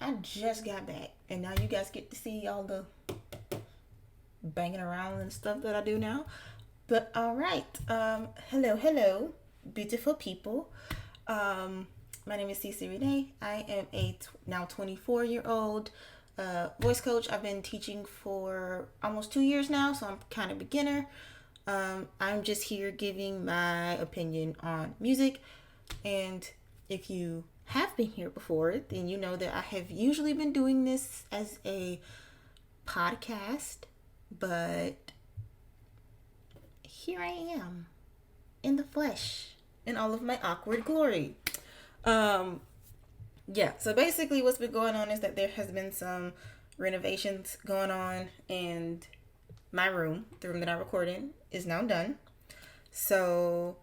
I just got back, and now you guys get to see all the banging around and stuff that I do now. But all right, hello, beautiful people. My name is Cece Renee. I am a now 24-year-old voice coach. I've been teaching for almost 2 years now, so I'm kind of beginner. I'm just here giving my opinion on music, and if you have been here before, then you know that I have usually been doing this as a podcast, but here I am in the flesh in all of my awkward glory. Yeah, so basically what's been going on is that there has been some renovations going on, and my room, the room that I record in, is now done. So,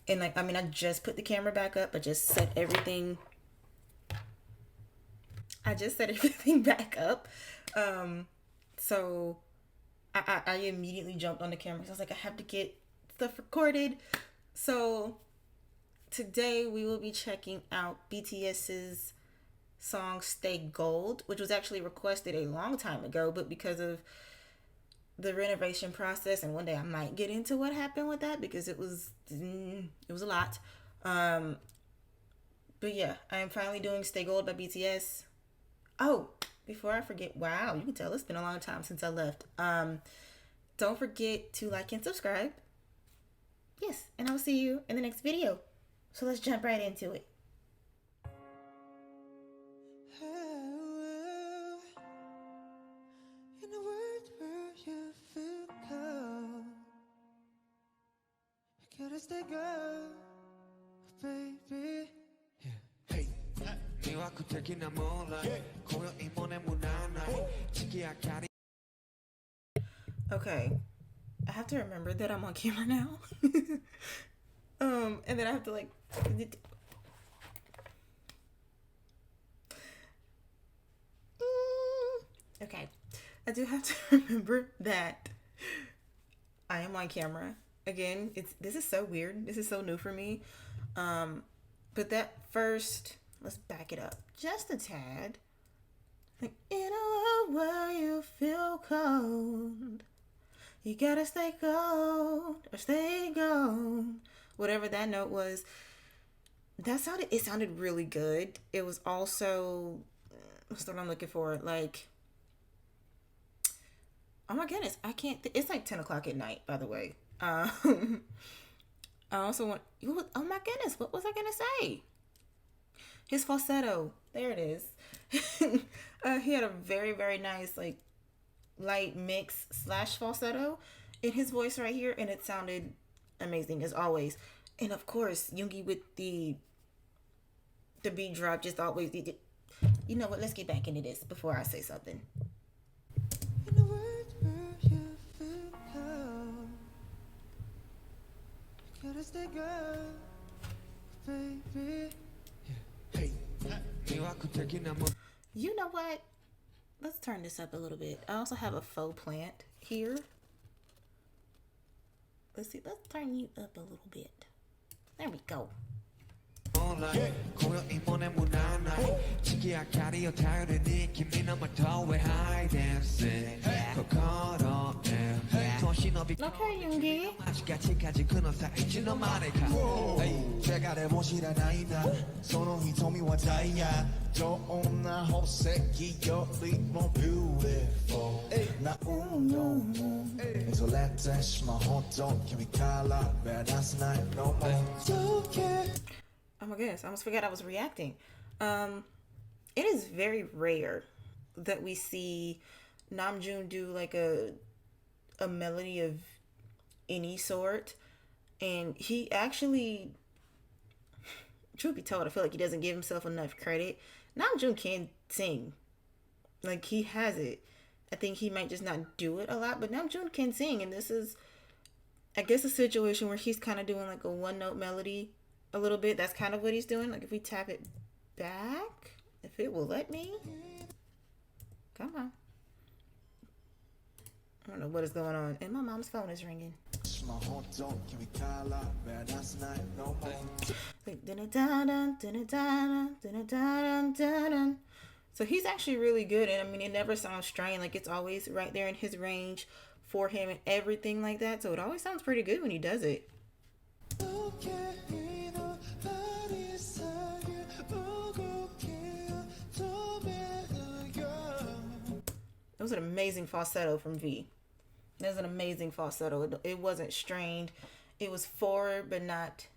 and I just put the camera back up. I just set everything back up. So I immediately jumped on the camera. So I was like, I have to get stuff recorded. So today we will be checking out BTS's song Stay Gold, which was actually requested a long time ago, but because of the renovation process, and one day I might get into what happened with that because it was a lot. But yeah, I am finally doing Stay Gold by BTS. Oh, before I forget, wow, you can tell it's been a long time since I left. Don't forget to like and subscribe. Yes, and I'll see you in the next video. So let's jump right into it. In a world where you feel cold, you gotta stay gold, baby. 네와 그때기나 몰라 고요히 보내 무난하 지기야 가리. Okay, I have to remember that I'm on camera now. And then I have to okay, I do have to remember that I am on camera. Again, this is so weird. This is so new for me. But that first, let's back it up just a tad. Like, in a world where you feel cold, you gotta stay cold or stay gold. Whatever that note was, it sounded really good. It was also, what's the word I'm looking for? Like, oh my goodness, it's like 10 o'clock at night, by the way. I also want, oh my goodness, what was I gonna say? His falsetto, there it is. He had a very, very nice, light mix / falsetto in his voice right here, and it sounded amazing as always. And of course, Yoongi with the beat drop just always did it. You know what? Let's get back into this before I say something. In a world where you feel cold, you gotta stay gold, baby. 네와 그때기나 뭐. You know what? Let's turn this up a little bit. I also have a faux plant here. Let's turn you up a little bit. There we go. 고요히 보내 무난하 지기야 가리어 타요를 느낌이 너무 더해 high dancing 걸어내 Okay, Yoongi. 아직까지 그놈 사이즈 너만의 가 제가 내 모시라 나이나 선호히 토미와 다이야 좋은 나 호색이 열리 more beautiful 나 And so let dash my heart don't give me color but that's not no more don't care. Oh my goodness, I almost forgot I was reacting. It is very rare that we see Namjoon do like a melody of any sort, and he actually, truth be told, I feel like he doesn't give himself enough credit. Namjoon can sing, like he has it. I think he might just not do it a lot, but Namjoon can sing, and this is, I guess, a situation where he's kind of doing like a one-note melody a little bit. That's kind of what he's doing. Like if we tap it back, if it will let me. Come on. I don't know what is going on. And my mom's phone is ringing. Like, So he's actually really good, and I mean, it never sounds strained. Like, it's always right there in his range for him and everything like that. So it always sounds pretty good when he does it. It was an amazing falsetto from V. It was an amazing falsetto. It wasn't strained. It was forward, but not.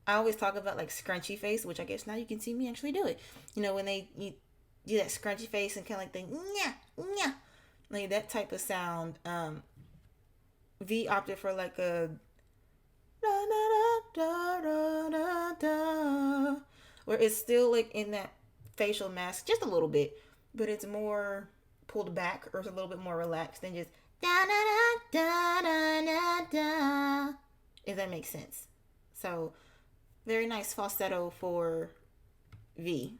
I always talk about like scrunchy face, which I guess now you can see me actually do it. You know, when you do that scrunchy face and kind of like the yeah, yeah, like that type of sound. V opted for like a da da da da da da, where it's still like in that facial mask just a little bit, but it's more pulled back or it's a little bit more relaxed than just da da da da da da. If that makes sense. So very nice falsetto for V.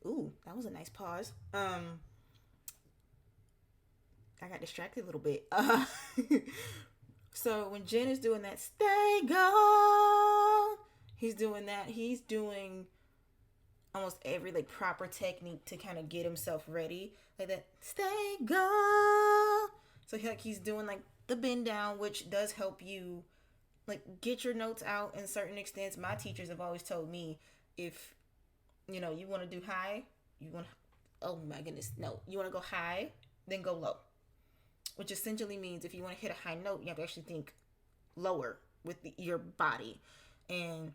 Ooh, that was a nice pause. I got distracted a little bit. So when Jen is doing that, stay gone. He's doing that. He's doing almost every like proper technique to kind of get himself ready, like that. Stay gone. So he's doing like the bend down, which does help you like get your notes out in certain extents. My teachers have always told me if you want to do high, you want to, oh my goodness, no, you want to go high, then go low, which essentially means if you want to hit a high note, you have to actually think lower with your body. And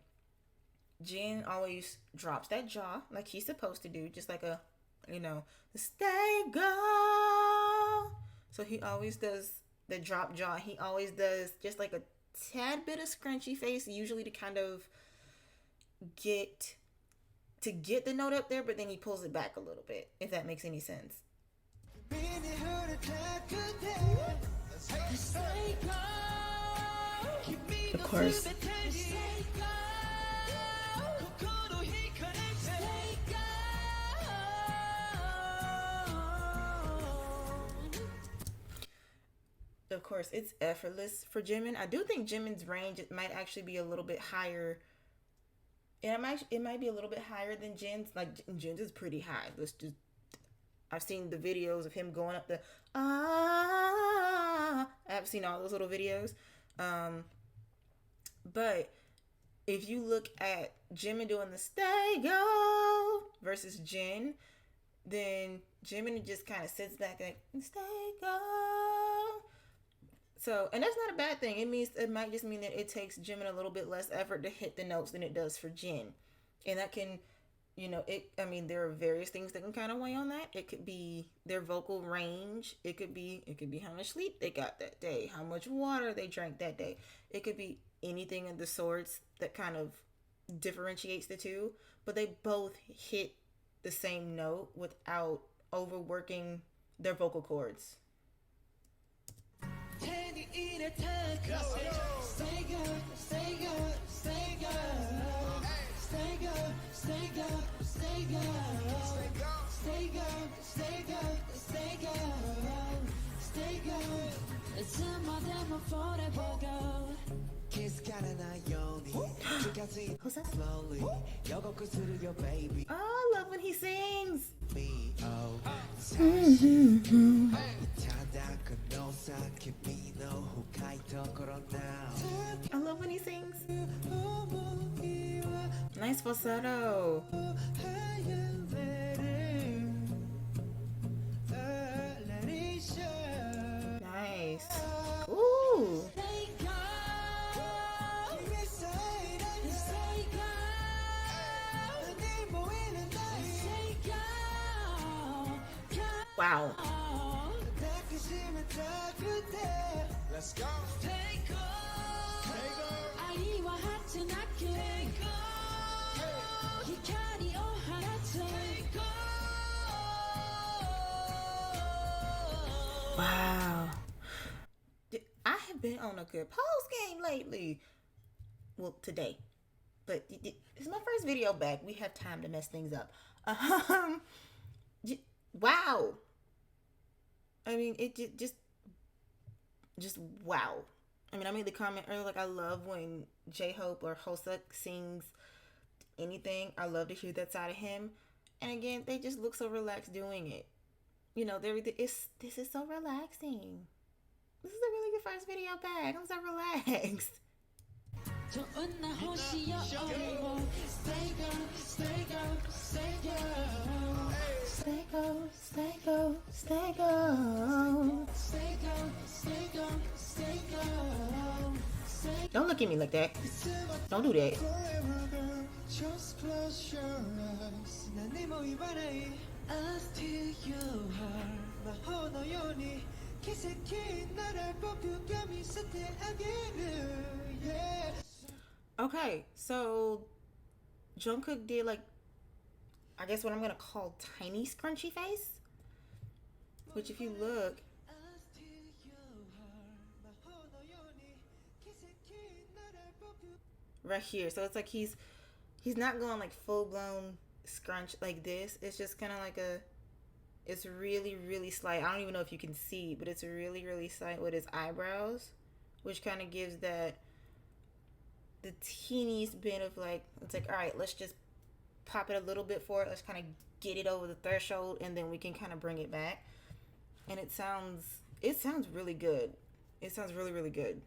Jen always drops that jaw like he's supposed to do, just like a, stay go. So he always does the drop jaw. He always does just like a tad bit of scrunchy face, usually to kind of get the note up there, but then he pulls it back a little bit, if that makes any sense. Of course. Of course, it's effortless for Jimin. I do think Jimin's range might actually be a little bit higher. And it might be a little bit higher than Jin's. Like Jin's is pretty high. I've seen the videos of him going up the I've seen all those little videos. But if you look at Jimin doing the stay go versus Jin, then Jimin just kind of sits back like stay go. So, and that's not a bad thing. It might just mean that it takes Jimin a little bit less effort to hit the notes than it does for Jin. And that can, there are various things that can kind of weigh on that. It could be their vocal range. It could be how much sleep they got that day, how much water they drank that day. It could be anything of the sorts that kind of differentiates the two, but they both hit the same note without overworking their vocal cords. Who's that? Oh, I love when he sings. I love when he sings. Nice falsetto. Nice. Ooh. Wow. Let's go. Wow. I have been on a good pose game lately. Well, today. But it's my first video back. We have time to mess things up. Um, wow. I mean, it just wow. I mean, I made the comment earlier, like I love when J Hope or Hoseok sings anything. I love to hear that side of him. And again, they just look so relaxed doing it. You know, this is so relaxing. This is a really good first video back. I'm so relaxed. Stay go, stay go, stay go. Don't look at me like that. Don't do that. Just close your eyes. 난 네 몸이 바라이. As to your heart. 마호 너 요니. 기색이 나를 뽑히감이 사태하기를. Yeah. Okay, so Jungkook did like, I guess what I'm gonna call tiny scrunchy face. Which if you look, right here, so it's like he's not going like full blown scrunch like this. It's just kind of like it's really really slight. I don't even know if you can see, but it's really really slight with his eyebrows, which kind of gives that the teeniest bit of like, it's like, all right, let's just pop it a little bit for it. Let's kind of get it over the threshold, and then we can kind of bring it back. And it sounds really good. It sounds really really good.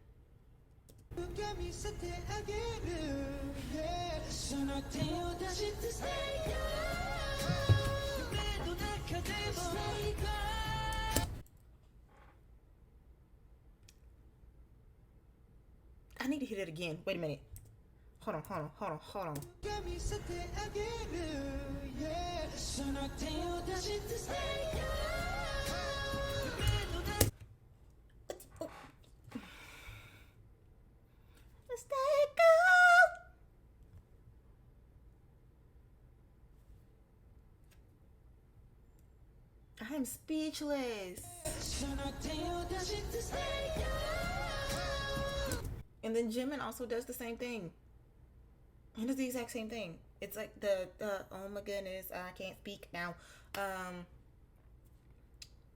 I need to hit it again. Wait a minute. Hold on. I am speechless. And then Jimin also does the same thing. He does the exact same thing. It's like the oh my goodness, I can't speak now.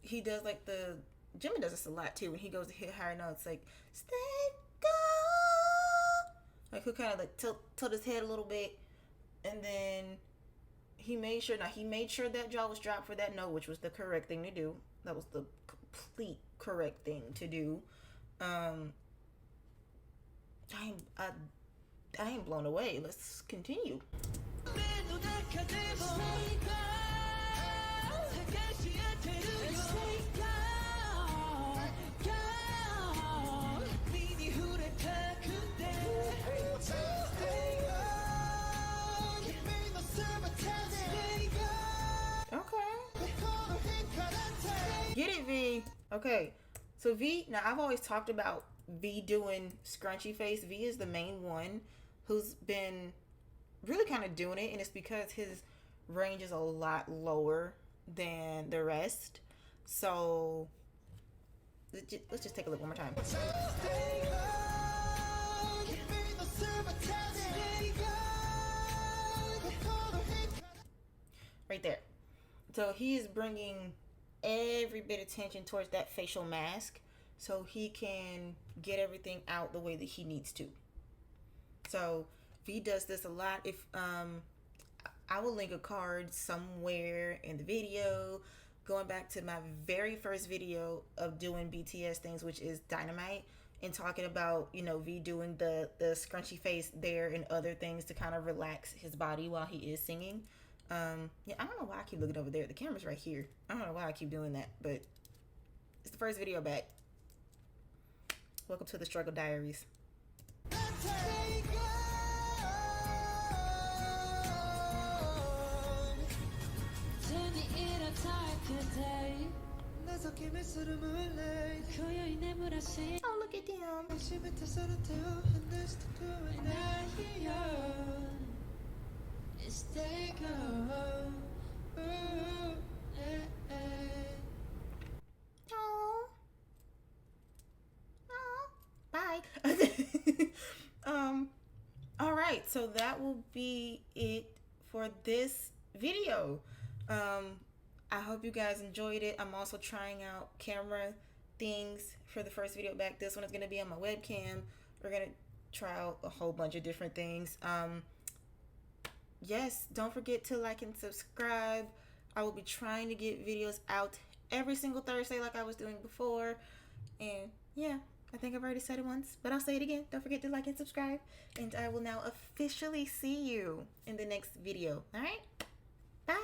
He does like the Jimin does this a lot too when he goes to hit higher notes, like stay go. Like he'll kind of like tilt his head a little bit, and then he made sure that jaw was dropped for that note, which was the correct thing to do. That was the complete correct thing to do. I am blown away. Let's continue. Get it, V. Okay. So V, now I've always talked about V doing scrunchy face. V is the main one who's been really kind of doing it, and it's because his range is a lot lower than the rest. So let's just take a look one more time. Right there. So he is bringing every bit of attention towards that facial mask so he can get everything out the way that he needs to. So V does this a lot. If I will link a card somewhere in the video going back to my very first video of doing BTS things, which is Dynamite, and talking about, you know, V doing the scrunchy face there and other things to kind of relax his body while he is singing. Yeah, I don't know why I keep looking over there. The camera's right here. I don't know why I keep doing that, but it's the first video back. Welcome to the Struggle Diaries. Oh, look at them. Oh. Oh. Bye. All right. so that will be it for this video. I hope you guys enjoyed it. I'm also trying out camera things for the first video back. This one is going to be on my webcam. We're going to try out a whole bunch of different things. Yes, don't forget to like and subscribe. I will be trying to get videos out every single Thursday like I was doing before. And yeah, I think I've already said it once, but I'll say it again. Don't forget to like and subscribe. And I will now officially see you in the next video. All right? Bye.